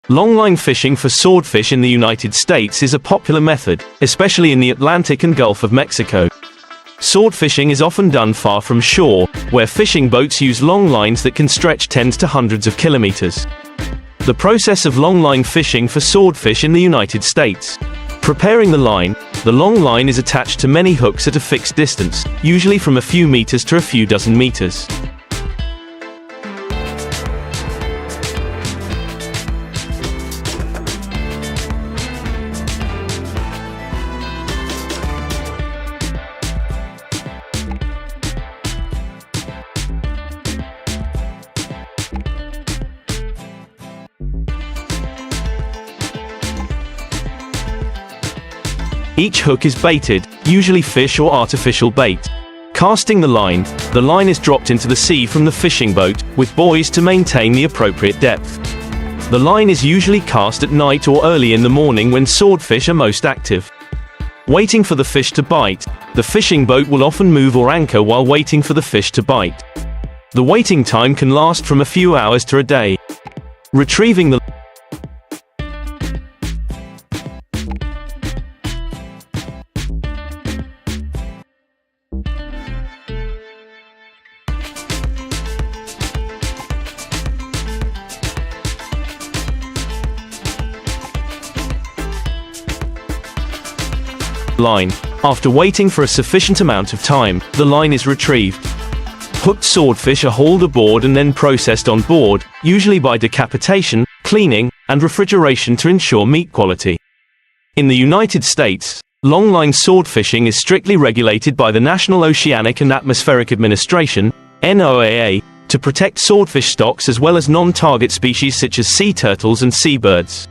Longline fishing for swordfish in the United States is a popular method, especially in the Atlantic and Gulf of Mexico. Swordfishing is often done far from shore, where fishing boats use long lines that can stretch tens to hundreds of kilometers. The process of longline fishing for swordfish in the United States. Preparing the long line is attached to many hooks at a fixed distance, usually from a few meters to a few dozen meters. Each hook is baited, usually fish or artificial bait. Casting the line is dropped into the sea from the fishing boat, with buoys to maintain the appropriate depth. The line is usually cast at night or early in the morning when swordfish are most active. Waiting for the fish to bite, the fishing boat will often move or anchor while waiting for the fish to bite. The waiting time can last from a few hours to a day. Retrieving the line. After waiting for a sufficient amount of time, the line is retrieved. Hooked swordfish are hauled aboard and then processed on board, usually by decapitation, cleaning, and refrigeration to ensure meat quality. In the United States, longline swordfishing is strictly regulated by the National Oceanic and Atmospheric Administration, NOAA, to protect swordfish stocks as well as non-target species such as sea turtles and seabirds.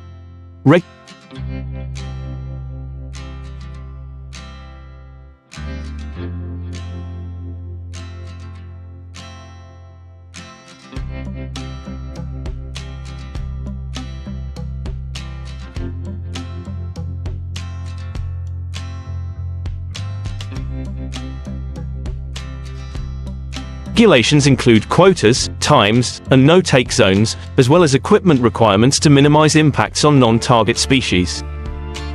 Regulations include quotas, times, and no-take zones, as well as equipment requirements to minimize impacts on non-target species.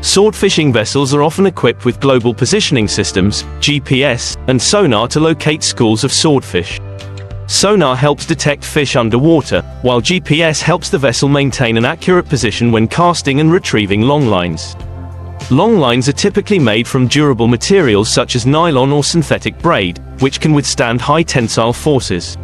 Swordfishing vessels are often equipped with global positioning systems, GPS, and sonar to locate schools of swordfish. Sonar helps detect fish underwater, while GPS helps the vessel maintain an accurate position when casting and retrieving longlines. Longlines are typically made from durable materials such as nylon or synthetic braid, which can withstand high tensile forces.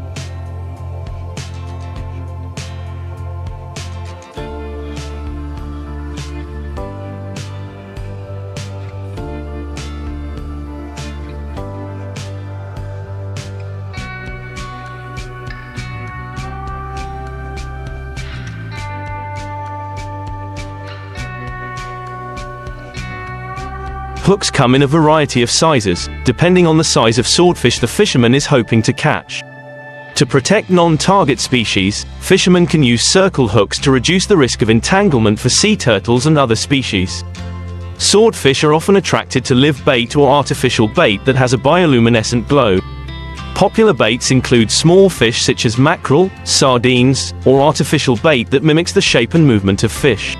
Hooks come in a variety of sizes, depending on the size of swordfish the fisherman is hoping to catch. To protect non-target species, fishermen can use circle hooks to reduce the risk of entanglement for sea turtles and other species. Swordfish are often attracted to live bait or artificial bait that has a bioluminescent glow. Popular baits include small fish such as mackerel, sardines, or artificial bait that mimics the shape and movement of fish.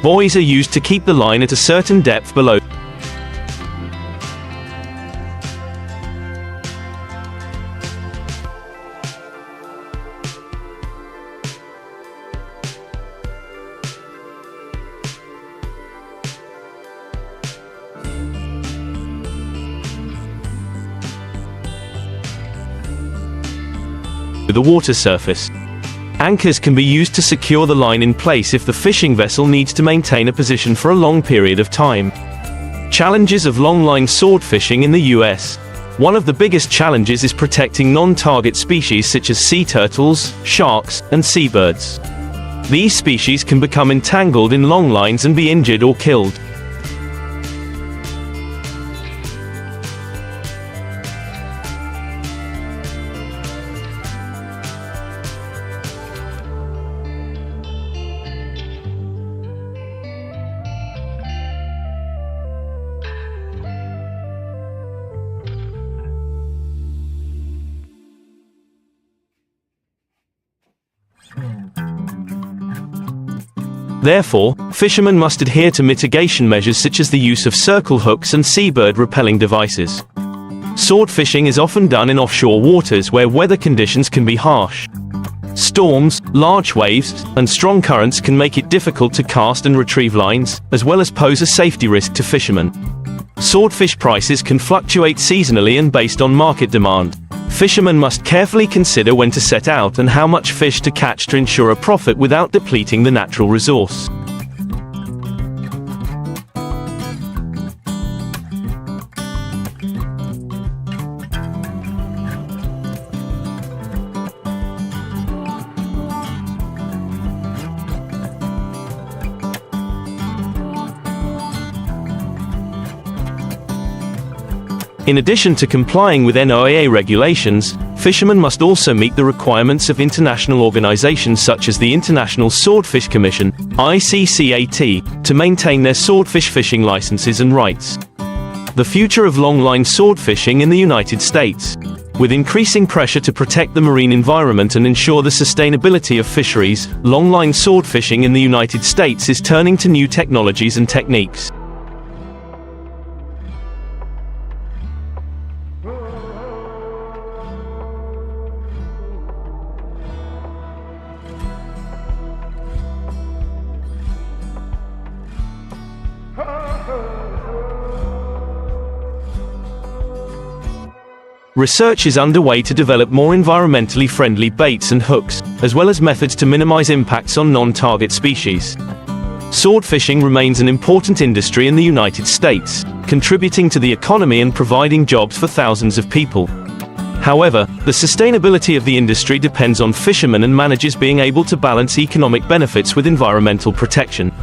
Buoys are used to keep the line at a certain depth below. The water surface. Anchors can be used to secure the line in place if the fishing vessel needs to maintain a position for a long period of time. Challenges of longline sword fishing in the US. One of the biggest challenges is protecting non-target species such as sea turtles, sharks, and seabirds. These species can become entangled in long lines and be injured or killed. Therefore, fishermen must adhere to mitigation measures such as the use of circle hooks and seabird repelling devices. Sword fishing is often done in offshore waters where weather conditions can be harsh. Storms, large waves, and strong currents can make it difficult to cast and retrieve lines, as well as pose a safety risk to fishermen. Swordfish prices can fluctuate seasonally and based on market demand. Fishermen must carefully consider when to set out and how much fish to catch to ensure a profit without depleting the natural resource. In addition to complying with NOAA regulations, fishermen must also meet the requirements of international organizations such as the International Swordfish Commission (ICCAT) to maintain their swordfish fishing licenses and rights. The future of longline sword fishing in the United States. With increasing pressure to protect the marine environment and ensure the sustainability of fisheries, longline sword fishing in the United States is turning to new technologies and techniques. Research is underway to develop more environmentally friendly baits and hooks, as well as methods to minimize impacts on non-target species. Sword fishing remains an important industry in the United States, contributing to the economy and providing jobs for thousands of people. However, the sustainability of the industry depends on fishermen and managers being able to balance economic benefits with environmental protection.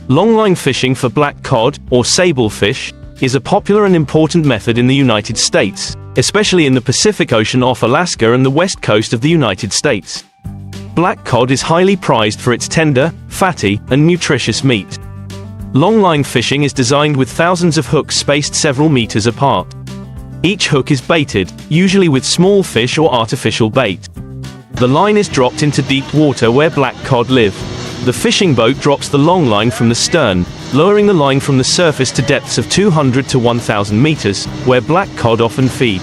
Longline fishing for black cod, or sablefish, is a popular and important method in the United States, especially in the Pacific Ocean off Alaska and the west coast of the United States. Black cod is highly prized for its tender, fatty, and nutritious meat. Longline fishing is designed with thousands of hooks spaced several meters apart. Each hook is baited, usually with small fish or artificial bait. The line is dropped into deep water where black cod live. The fishing boat drops the long line from the stern, lowering the line from the surface to depths of 200 to 1,000 meters, where black cod often feed.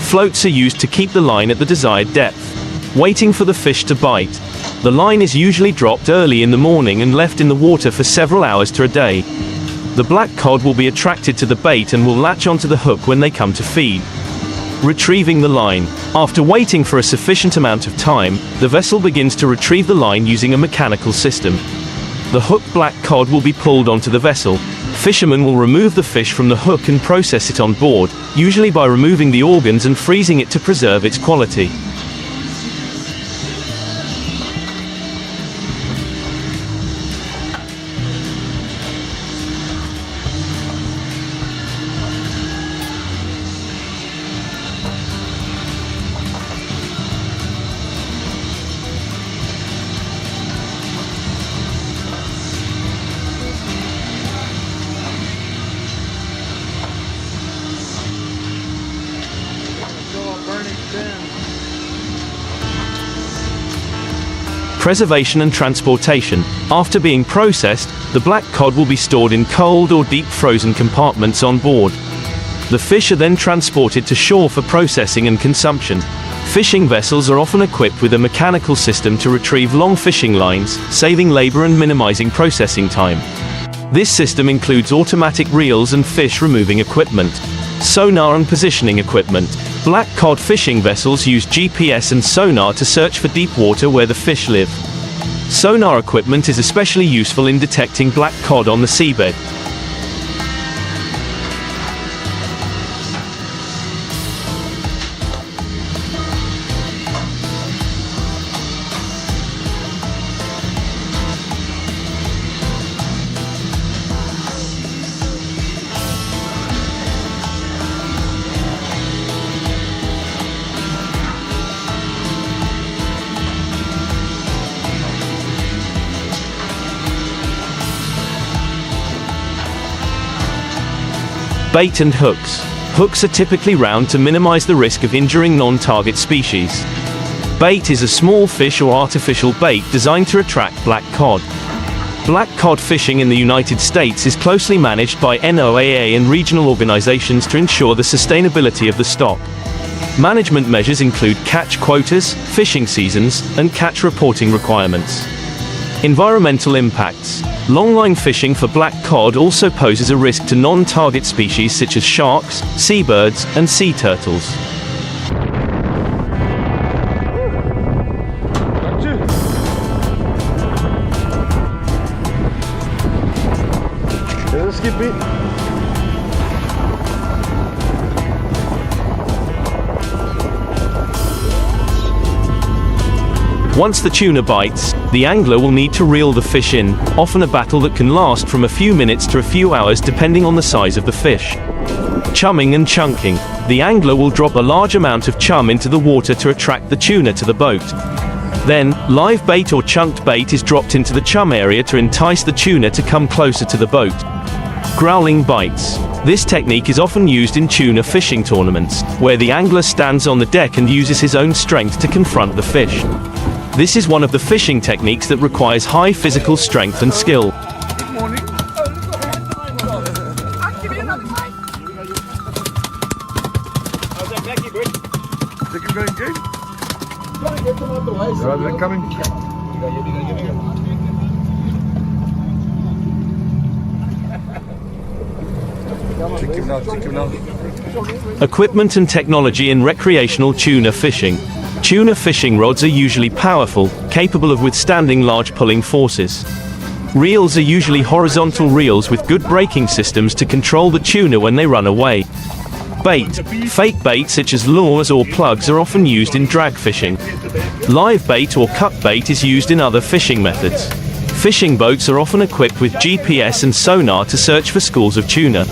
Floats are used to keep the line at the desired depth, waiting for the fish to bite. The line is usually dropped early in the morning and left in the water for several hours to a day. The black cod will be attracted to the bait and will latch onto the hook when they come to feed. Retrieving the line. After waiting for a sufficient amount of time, the vessel begins to retrieve the line using a mechanical system. The hooked black cod will be pulled onto the vessel. Fishermen will remove the fish from the hook and process it on board, usually by removing the organs and freezing it to preserve its quality. Preservation and transportation. After being processed, the black cod will be stored in cold or deep frozen compartments on board. The fish are then transported to shore for processing and consumption. Fishing vessels are often equipped with a mechanical system to retrieve long fishing lines, saving labor and minimizing processing time. This system includes automatic reels and fish removing equipment, sonar and positioning equipment. Black cod fishing vessels use GPS and sonar to search for deep water where the fish live. Sonar equipment is especially useful in detecting black cod on the seabed. Bait and hooks. Hooks are typically round to minimize the risk of injuring non-target species. Bait is a small fish or artificial bait designed to attract black cod. Black cod fishing in the United States is closely managed by NOAA and regional organizations to ensure the sustainability of the stock. Management measures include catch quotas, fishing seasons, and catch reporting requirements. Environmental impacts. Longline fishing for black cod also poses a risk to non-target species such as sharks, seabirds, and sea turtles. Once the tuna bites, the angler will need to reel the fish in, often a battle that can last from a few minutes to a few hours depending on the size of the fish. Chumming and chunking. The angler will drop a large amount of chum into the water to attract the tuna to the boat. Then, live bait or chunked bait is dropped into the chum area to entice the tuna to come closer to the boat. Growling bites. This technique is often used in tuna fishing tournaments, where the angler stands on the deck and uses his own strength to confront the fish. This is one of the fishing techniques that requires high physical strength and skill. Good morning. I'll give you another bite. How's that Becky, bro? Is it going good? Trying to get them out the way. So they're coming. Check him now. Equipment and technology in recreational tuna fishing. Tuna fishing rods are usually powerful, capable of withstanding large pulling forces. Reels are usually horizontal reels with good braking systems to control the tuna when they run away. Bait. Fake bait such as lures or plugs are often used in drag fishing. Live bait or cut bait is used in other fishing methods. Fishing boats are often equipped with GPS and sonar to search for schools of tuna.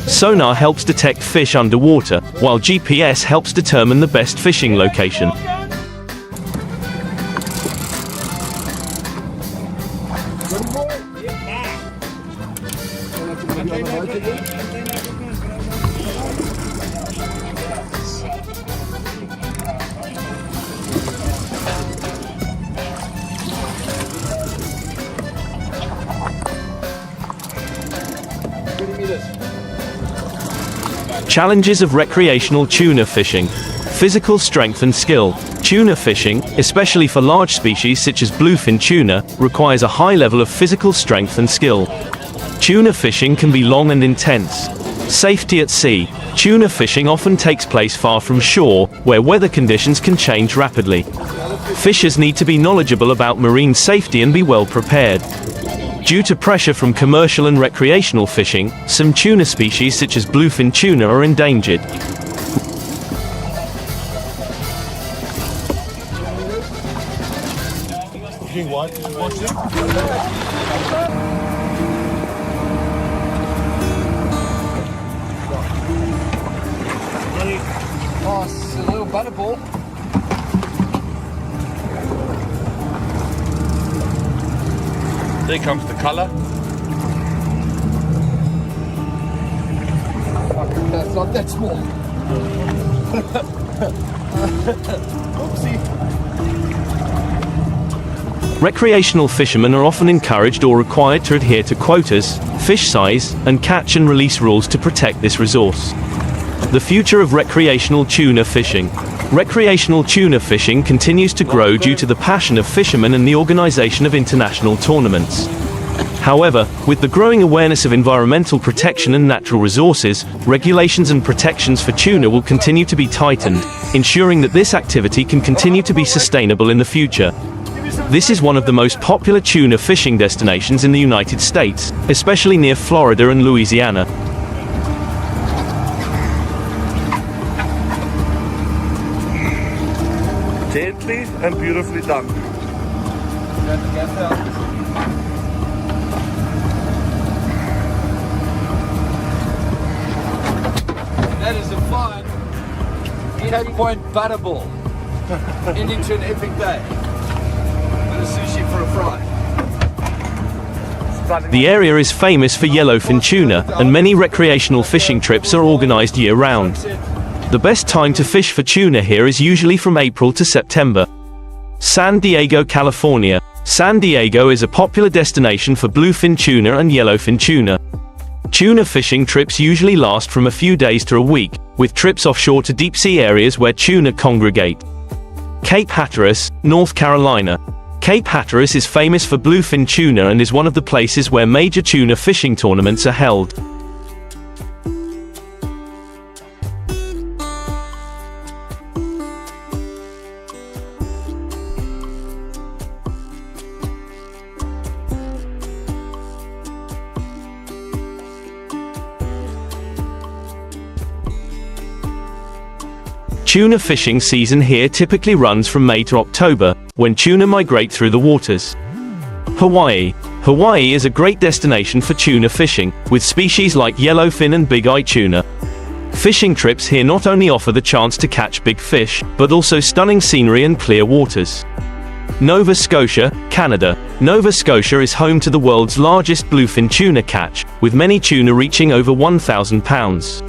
Sonar helps detect fish underwater, while GPS helps determine the best fishing location. Challenges of recreational tuna fishing. Physical strength and skill. Tuna fishing, especially for large species such as bluefin tuna, requires a high level of physical strength and skill. Tuna fishing can be long and intense. Safety at sea. Tuna fishing often takes place far from shore, where weather conditions can change rapidly. Fishers need to be knowledgeable about marine safety and be well prepared. Due to pressure from commercial and recreational fishing, some tuna species such as bluefin tuna are endangered. Oh, it's a little butterball. There comes the colour. That's not that small. Oopsie. Recreational fishermen are often encouraged or required to adhere to quotas, fish size, and catch and release rules to protect this resource. The future of recreational tuna fishing. Recreational tuna fishing continues to grow due to the passion of fishermen and the organization of international tournaments. However, with the growing awareness of environmental protection and natural resources, regulations and protections for tuna will continue to be tightened, ensuring that this activity can continue to be sustainable in the future. This is one of the most popular tuna fishing destinations in the United States, especially near Florida and Louisiana. Gently and beautifully done. That is a fine 8-point butterball. Ending to an epic day. Bit of sushi for a fry. The area is famous for yellowfin tuna, and many recreational fishing trips are organized year-round. The best time to fish for tuna here is usually from April to September. San Diego, California. San Diego is a popular destination for bluefin tuna and yellowfin tuna. Tuna fishing trips usually last from a few days to a week, with trips offshore to deep-sea areas where tuna congregate. Cape Hatteras, North Carolina. Cape Hatteras is famous for bluefin tuna and is one of the places where major tuna fishing tournaments are held. Tuna fishing season here typically runs from May to October, when tuna migrate through the waters. Hawaii. Hawaii is a great destination for tuna fishing, with species like yellowfin and big-eye tuna. Fishing trips here not only offer the chance to catch big fish, but also stunning scenery and clear waters. Nova Scotia, Canada. Nova Scotia is home to the world's largest bluefin tuna catch, with many tuna reaching over 1,000 pounds.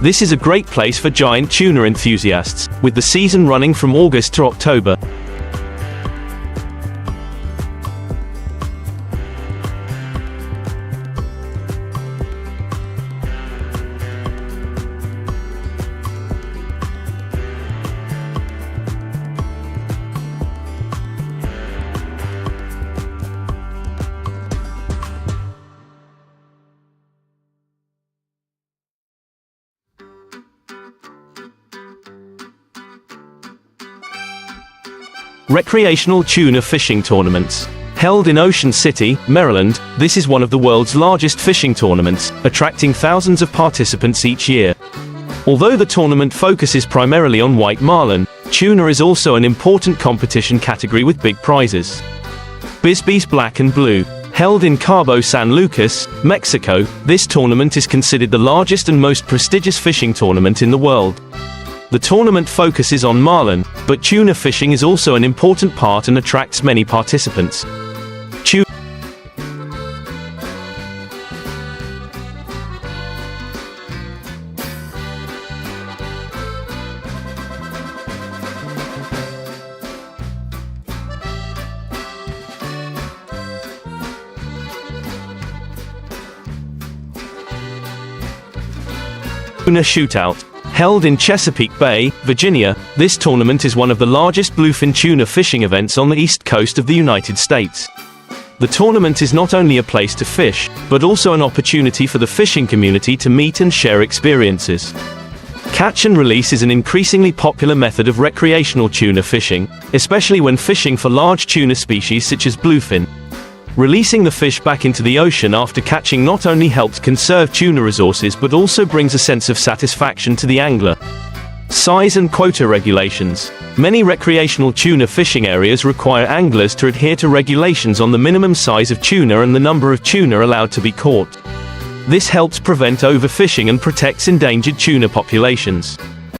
This is a great place for giant tuna enthusiasts, with the season running from August to October. Recreational tuna fishing tournaments. Held in Ocean City, Maryland, this is one of the world's largest fishing tournaments, attracting thousands of participants each year. Although the tournament focuses primarily on white marlin, tuna is also an important competition category with big prizes. Bisbee's Black and Blue. Held in Cabo San Lucas, Mexico, this tournament is considered the largest and most prestigious fishing tournament in the world. The tournament focuses on marlin, but tuna fishing is also an important part and attracts many participants. Tuna Shootout. Held in Chesapeake Bay, Virginia, this tournament is one of the largest bluefin tuna fishing events on the east coast of the United States. The tournament is not only a place to fish, but also an opportunity for the fishing community to meet and share experiences. Catch and release is an increasingly popular method of recreational tuna fishing, especially when fishing for large tuna species such as bluefin. Releasing the fish back into the ocean after catching not only helps conserve tuna resources but also brings a sense of satisfaction to the angler. Size and quota regulations. Many recreational tuna fishing areas require anglers to adhere to regulations on the minimum size of tuna and the number of tuna allowed to be caught. This helps prevent overfishing and protects endangered tuna populations.